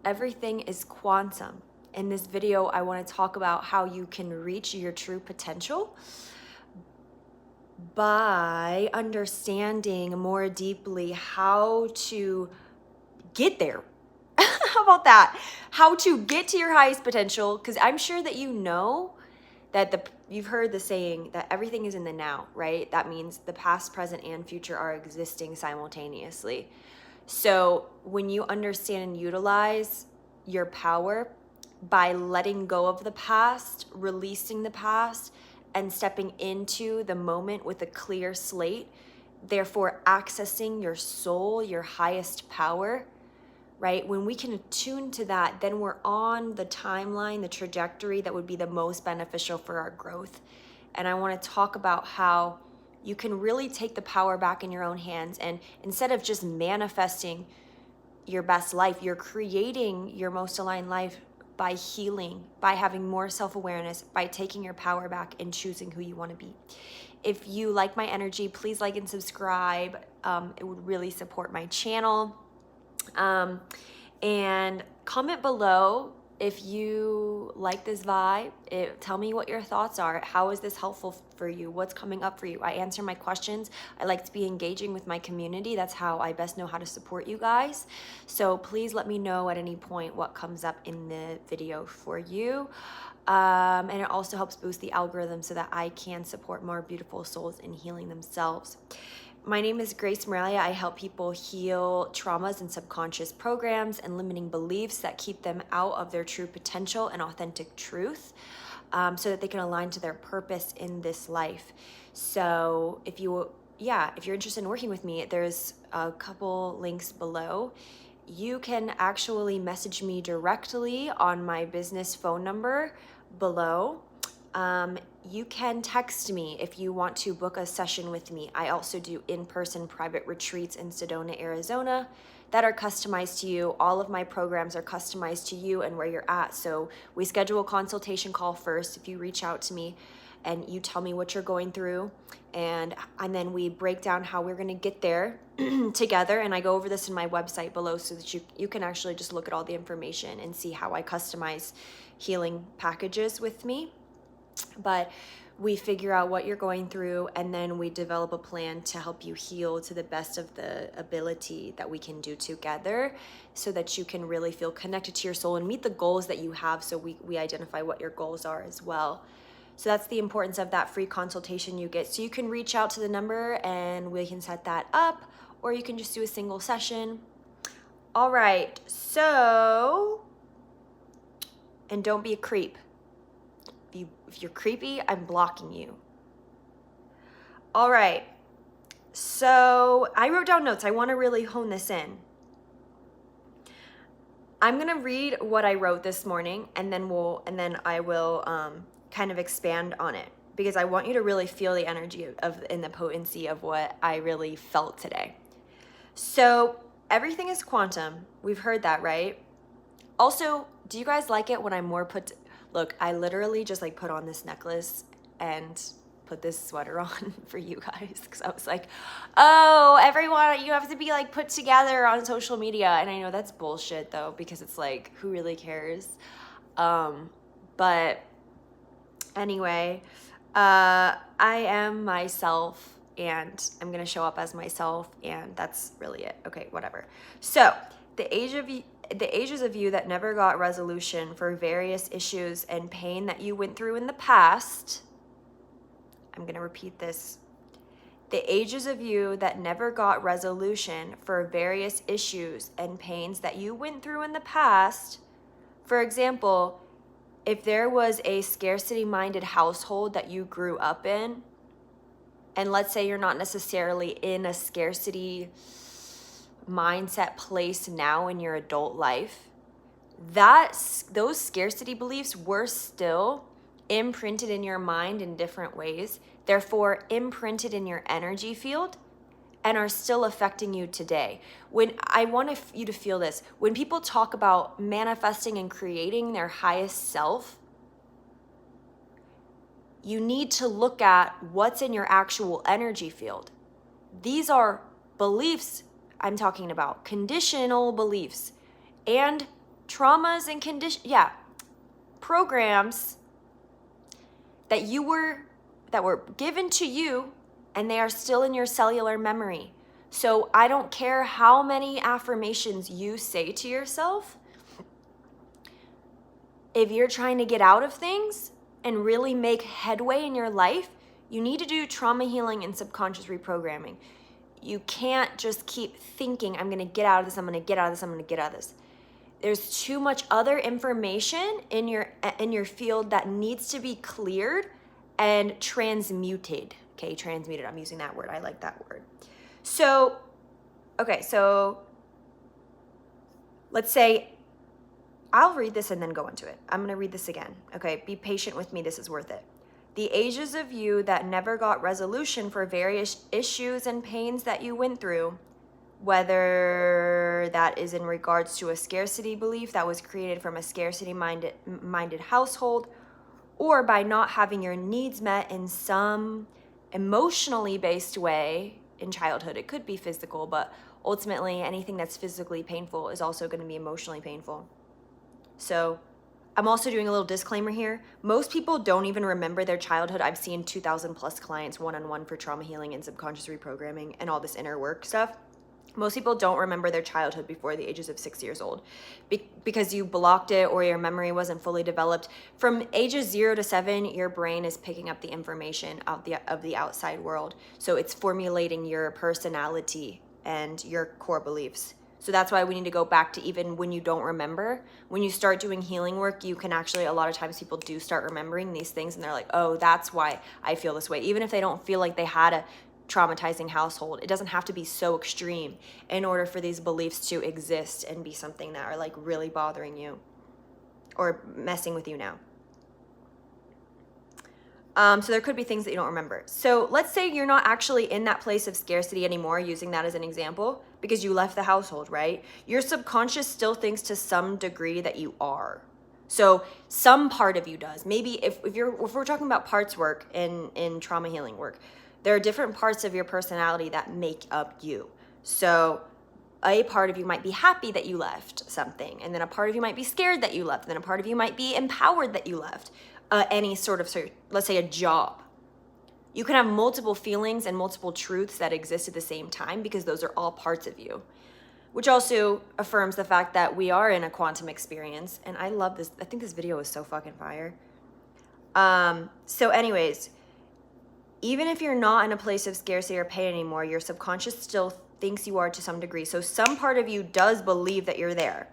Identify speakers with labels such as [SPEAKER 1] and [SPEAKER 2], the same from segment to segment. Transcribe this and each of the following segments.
[SPEAKER 1] everything is quantum. In this video, I want to talk about how you can reach your true potential by understanding more deeply how to get there. How about that? How to get to your highest potential, because I'm sure that you know that you've heard the saying that everything is in the now, right? That means the past, present, and future are existing simultaneously. So when you understand and utilize your power by letting go of the past, releasing the past, and stepping into the moment with a clear slate, therefore accessing your soul, your highest power, right? When we can attune to that, then we're on the timeline, the trajectory that would be the most beneficial for our growth. And I want to talk about how you can really take the power back in your own hands. And instead of just manifesting your best life, you're creating your most aligned life by healing, by having more self-awareness, by taking your power back and choosing who you want to be. If you like my energy, please like and subscribe. It would really support my channel. And comment below if you like this vibe. Tell me what your thoughts are. How is this helpful for you? What's coming up for you? I answer my questions. I like to be engaging with my community. That's how I best know how to support you guys. So please let me know at any point what comes up in the video for you. And it also helps boost the algorithm so that I can support more beautiful souls in healing themselves. My name is Grace Moralia. I help people heal traumas and subconscious programs and limiting beliefs that keep them out of their true potential and authentic truth, so that they can align to their purpose in this life. So if you're interested in working with me, there's a couple links below. You can actually message me directly on my business phone number below. You can text me if you want to book a session with me. I also do in-person private retreats in Sedona, Arizona that are customized to you. All of my programs are customized to you and where you're at. So we schedule a consultation call first if you reach out to me and you tell me what you're going through, and then we break down how we're going to get there together. And I go over this in my website below so that you can actually just look at all the information and see how I customize healing packages with me. But we figure out what you're going through, and then we develop a plan to help you heal to the best of the ability that we can do together, so that you can really feel connected to your soul and meet the goals that you have. So we identify what your goals are as well. So that's the importance of that free consultation you get. So you can reach out to the number and we can set that up, or you can just do a single session. All right, so, and don't be a creep. If you're creepy, I'm blocking you. All right, so I wrote down notes. I want to really hone this in. I'm gonna read what I wrote this morning, and then I will kind of expand on it, because I want you to really feel the energy and the potency of what I really felt today. So everything is quantum. We've heard that, right? Also, do you guys like it when I'm more look, I literally just like put on this necklace and put this sweater on for you guys, because I was like, oh, everyone, you have to be like put together on social media. And I know that's bullshit though, because it's like, who really cares? But anyway, I am myself, and I'm gonna show up as myself, and that's really it. Okay, whatever. So the ages of you that never got resolution for various issues and pain that you went through in the past. I'm going to repeat this. The ages of you that never got resolution for various issues and pains that you went through in the past. For example, if there was a scarcity-minded household that you grew up in, and let's say you're not necessarily in a scarcity mindset place now in your adult life, those scarcity beliefs were still imprinted in your mind in different ways, therefore imprinted in your energy field, and are still affecting you today. When I want you to feel this, when people talk about manifesting and creating their highest self, you need to look at what's in your actual energy field. These are beliefs I'm talking about, conditional beliefs and traumas and programs that were given to you, and they are still in your cellular memory. So I don't care how many affirmations you say to yourself. If you're trying to get out of things and really make headway in your life, you need to do trauma healing and subconscious reprogramming. You can't just keep thinking, I'm going to get out of this, I'm going to get out of this, I'm going to get out of this. There's too much other information in your field that needs to be cleared and transmuted. Okay, transmuted. I'm using that word. I like that word. So, okay, so let's say I'll read this and then go into it. I'm going to read this again. Okay, be patient with me. This is worth it. The ages of you that never got resolution for various issues and pains that you went through, whether that is in regards to a scarcity belief that was created from a scarcity-minded household, or by not having your needs met in some emotionally based way in childhood. It could be physical, but ultimately anything that's physically painful is also going to be emotionally painful. So I'm also doing a little disclaimer here. Most people don't even remember their childhood. I've seen 2,000 plus clients one-on-one for trauma healing and subconscious reprogramming and all this inner work stuff. Most people don't remember their childhood before the ages of 6 years old because you blocked it or your memory wasn't fully developed. From ages 0 to 7, your brain is picking up the information of the outside world. So it's formulating your personality and your core beliefs. So that's why we need to go back to even when you don't remember. When you start doing healing work, you can actually, a lot of times people do start remembering these things and they're like, oh, that's why I feel this way. Even if they don't feel like they had a traumatizing household, it doesn't have to be so extreme in order for these beliefs to exist and be something that are like really bothering you or messing with you now. So there could be things that you don't remember. So let's say you're not actually in that place of scarcity anymore, using that as an example, because you left the household, right? Your subconscious still thinks to some degree that you are. So some part of you does. Maybe if we're talking about parts work in trauma healing work, there are different parts of your personality that make up you. So a part of you might be happy that you left something, and then a part of you might be scared that you left, and then a part of you might be empowered that you left any sort of, let's say, a job. You can have multiple feelings and multiple truths that exist at the same time because those are all parts of you, which also affirms the fact that we are in a quantum experience. And I love this. I think this video is so fucking fire. So anyways, even if you're not in a place of scarcity or pain anymore, your subconscious still thinks you are to some degree. So some part of you does believe that you're there.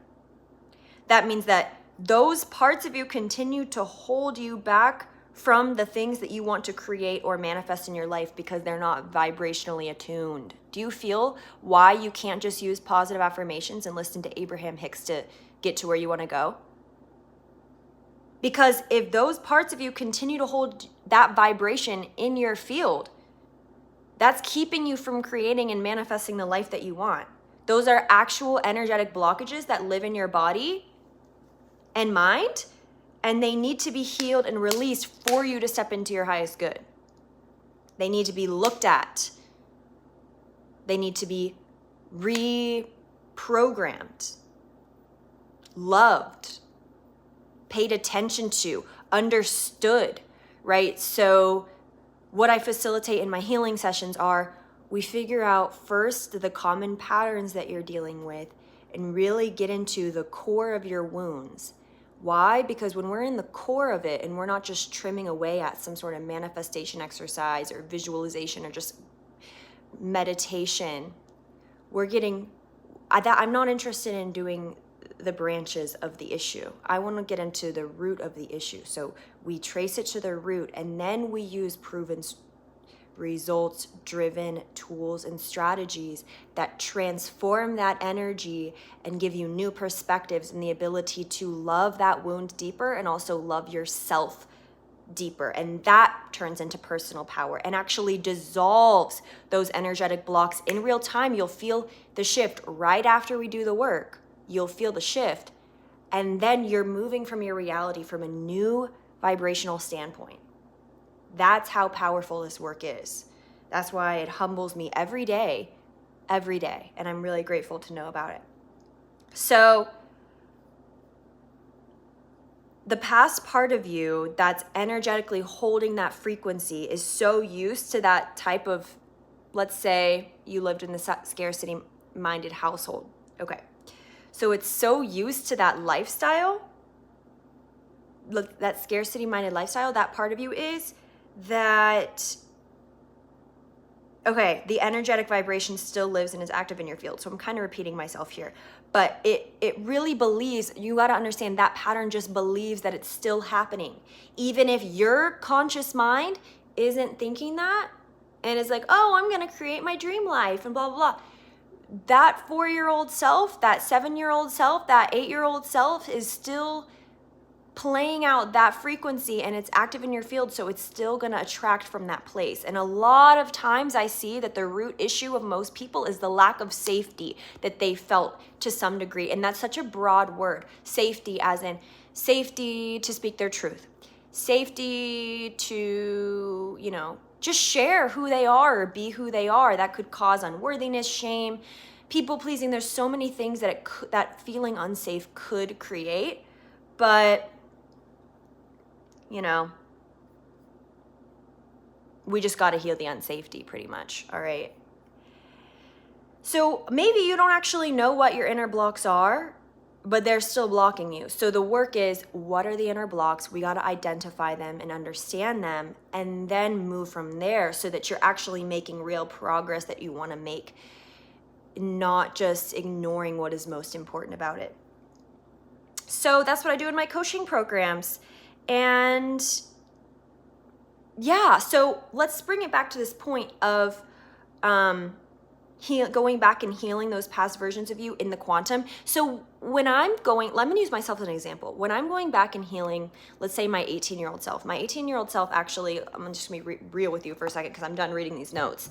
[SPEAKER 1] That means that those parts of you continue to hold you back from the things that you want to create or manifest in your life because they're not vibrationally attuned. Do you feel why you can't just use positive affirmations and listen to Abraham Hicks to get to where you want to go? Because if those parts of you continue to hold that vibration in your field, that's keeping you from creating and manifesting the life that you want. Those are actual energetic blockages that live in your body and mind, and they need to be healed and released for you to step into your highest good. They need to be looked at. They need to be reprogrammed, loved, paid attention to, understood, right? So what I facilitate in my healing sessions are, we figure out first the common patterns that you're dealing with and really get into the core of your wounds. Why? Because when we're in the core of it and we're not just trimming away at some sort of manifestation exercise or visualization or just meditation, I'm not interested in doing the branches of the issue. I want to get into the root of the issue. So we trace it to the root and then we use proven results-driven tools and strategies that transform that energy and give you new perspectives and the ability to love that wound deeper and also love yourself deeper. And that turns into personal power and actually dissolves those energetic blocks in real time. You'll feel the shift right after we do the work. You'll feel the shift. And then you're moving from your reality from a new vibrational standpoint. That's how powerful this work is. That's why it humbles me every day. And I'm really grateful to know about it. So the past part of you that's energetically holding that frequency is so used to that type of, let's say you lived in the scarcity minded household. Okay. So it's so used to that lifestyle, look, that scarcity minded lifestyle, that part of you is that, okay, the energetic vibration still lives and is active in your field. So I'm kind of repeating myself here, but it really believes, you got to understand that pattern just believes that it's still happening. Even if your conscious mind isn't thinking that and is like, oh, I'm going to create my dream life and blah, blah, blah. That 4-year-old self, that 7-year-old self, that 8-year-old self is still playing out that frequency and it's active in your field, so it's still going to attract from that place. And a lot of times I see that the root issue of most people is the lack of safety that they felt to some degree. And that's such a broad word. Safety as in safety to speak their truth. Safety to, you know, just share who they are or be who they are. That could cause unworthiness, shame, people pleasing. There's so many things that that feeling unsafe could create. But you know, we just got to heal the unsafety pretty much. All right. So maybe you don't actually know what your inner blocks are, but they're still blocking you. So the work is, what are the inner blocks? We got to identify them and understand them and then move from there so that you're actually making real progress that you want to make, not just ignoring what is most important about it. So that's what I do in my coaching programs. And yeah, so let's bring it back to this point of going back and healing those past versions of you in the quantum. So when I'm going, let me use myself as an example. When I'm going back and healing, let's say my 18-year-old self. My 18-year-old self, actually, I'm just going to be real with you for a second because I'm done reading these notes.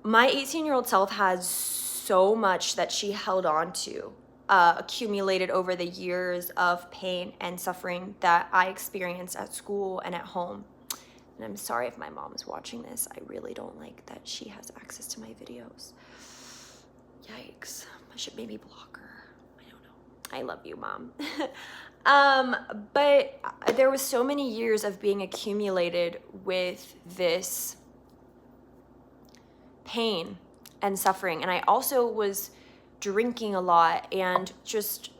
[SPEAKER 1] My 18-year-old self has so much that she held on to, accumulated over the years of pain and suffering that I experienced at school and at home. And I'm sorry if my mom is watching this. I really don't like that she has access to my videos. Yikes. I should maybe block her. I don't know. I love you, Mom. But there was so many years of being accumulated with this pain and suffering. And I also was drinking a lot and just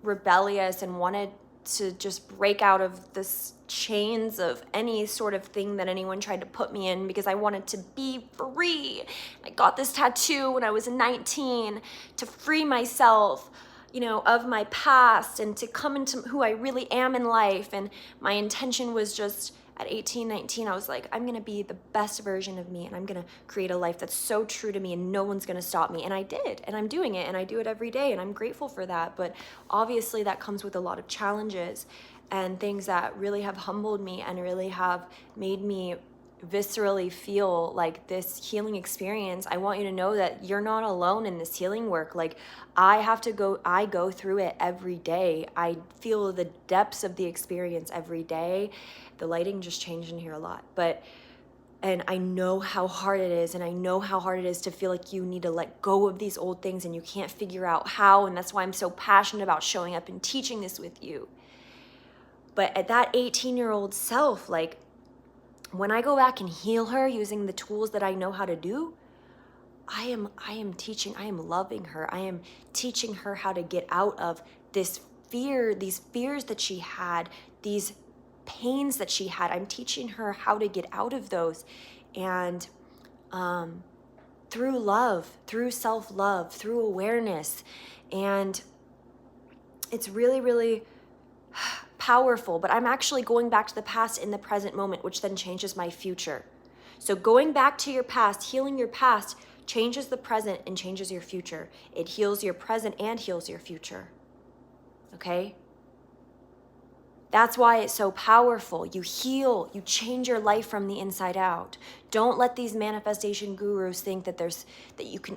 [SPEAKER 1] rebellious and wanted to just break out of this chains of any sort of thing that anyone tried to put me in because I wanted to be free. I got this tattoo when I was 19 to free myself, you know, of my past and to come into who I really am in life. And my intention was just at 18, 19, I was like, I'm going to be the best version of me and I'm going to create a life that's so true to me and no one's going to stop me. And I did, and I'm doing it, and I do it every day, and I'm grateful for that. But obviously that comes with a lot of challenges and things that really have humbled me and really have made me viscerally feel like this healing experience. I want you to know that you're not alone in this healing work. Like I go through it every day. I feel the depths of the experience every day. The lighting just changed in here a lot, and I know how hard it is, and I know how hard it is to feel like you need to let go of these old things and you can't figure out how, and that's why I'm so passionate about showing up and teaching this with you. But at that 18-year-old self, like, when I go back and heal her using the tools that I know how to do, I am teaching, I am loving her. I am teaching her how to get out of this fear, these fears that she had, these pains that she had. I'm teaching her how to get out of those. And through love, through self-love, through awareness. And it's really, really powerful, but I'm actually going back to the past in the present moment, which then changes my future. So going back to your past, healing your past, changes the present and changes your future. It heals your present and heals your future. Okay? That's why it's so powerful. You heal, you change your life from the inside out. Don't let these manifestation gurus think that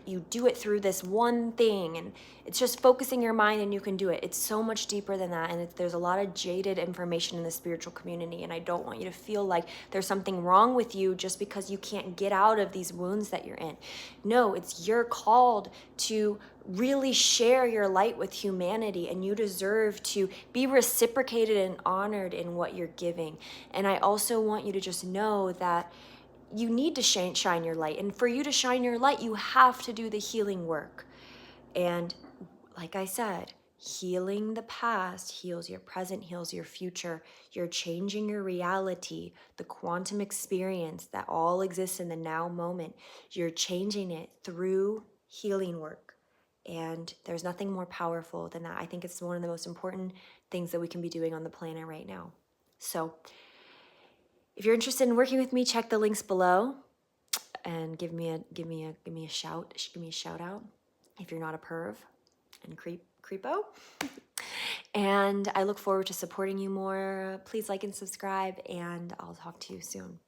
[SPEAKER 1] you do it through this one thing and it's just focusing your mind and you can do it. It's so much deeper than that, and there's a lot of jaded information in the spiritual community, and I don't want you to feel like there's something wrong with you just because you can't get out of these wounds that you're in. No, you're called to really share your light with humanity, and you deserve to be reciprocated and honored in what you're giving. And I also want you to just know that you need to shine your light. And for you to shine your light, you have to do the healing work. And like I said, healing the past heals your present, heals your future. You're changing your reality, the quantum experience that all exists in the now moment. You're changing it through healing work. And there's nothing more powerful than that. I think it's one of the most important things that we can be doing on the planet right now. So if you're interested in working with me, check the links below and give me a shout out if you're not a perv and creepo. And I look forward to supporting you more. Please like and subscribe, and I'll talk to you soon.